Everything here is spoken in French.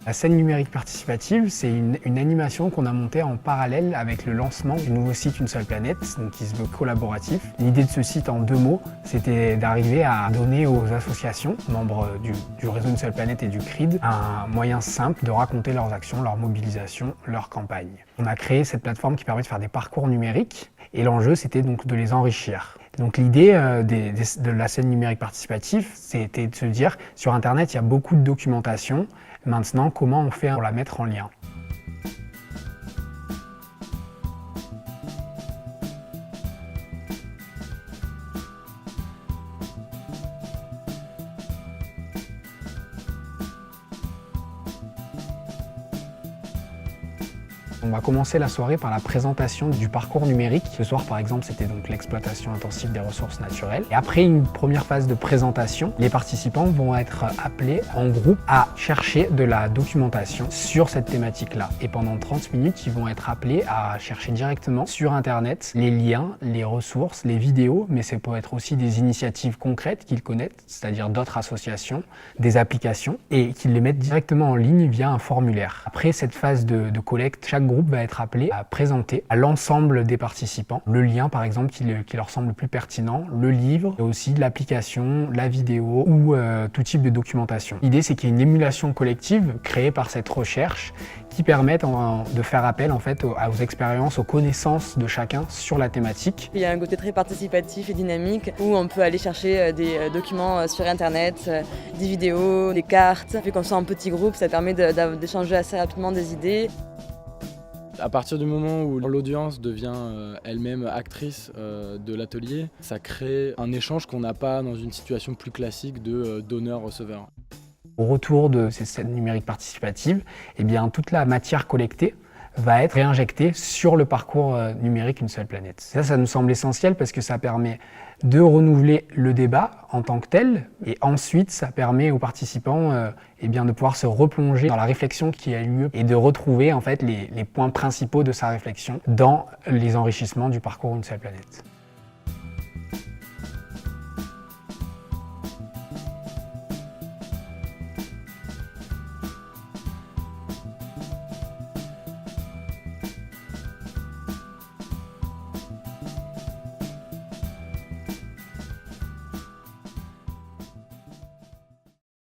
La scène numérique participative, c'est une animation qu'on a montée en parallèle avec le lancement du nouveau site Une Seule Planète, donc qui se veut collaboratif. L'idée de ce site, en 2 mots, c'était d'arriver à donner aux associations, membres du réseau Une Seule Planète et du CRID, un moyen simple de raconter leurs actions, leur mobilisation, leurs campagnes. On a créé cette plateforme qui permet de faire des parcours numériques et l'enjeu, c'était donc de les enrichir. Donc l'idée de la scène numérique participative, c'était de se dire, sur Internet, il y a beaucoup de documentation. Maintenant, comment on fait pour la mettre en lien ? On va commencer la soirée par la présentation du parcours numérique. Ce soir, par exemple, c'était donc l'exploitation intensive des ressources naturelles. Et après une première phase de présentation, les participants vont être appelés en groupe à chercher de la documentation sur cette thématique-là. Et pendant 30 minutes, ils vont être appelés à chercher directement sur Internet les liens, les ressources, les vidéos, mais ça peut être aussi des initiatives concrètes qu'ils connaissent, c'est-à-dire d'autres associations, des applications, et qu'ils les mettent directement en ligne via un formulaire. Après cette phase de collecte, chaque groupe va être appelé à présenter à l'ensemble des participants le lien, par exemple, qui leur semble le plus pertinent, le livre, et aussi l'application, la vidéo ou tout type de documentation. L'idée, c'est qu'il y ait une émulation collective créée par cette recherche qui permettent de faire appel en fait aux expériences, aux connaissances de chacun sur la thématique. Il y a un côté très participatif et dynamique où on peut aller chercher des documents sur Internet, des vidéos, des cartes. Puis qu'on soit en petit groupe, ça permet d'échanger assez rapidement des idées. À partir du moment où l'audience devient elle-même actrice de l'atelier, ça crée un échange qu'on n'a pas dans une situation plus classique de donneur-receveur. Au retour de ces scènes numériques participatives, eh bien, toute la matière collectée va être réinjectée sur le parcours numérique Une Seule Planète. Ça nous semble essentiel parce que ça permet de renouveler le débat en tant que tel, et ensuite ça permet aux participants eh bien, de pouvoir se replonger dans la réflexion qui a eu lieu et de retrouver en fait les points principaux de sa réflexion dans les enrichissements du parcours Une Seule Planète.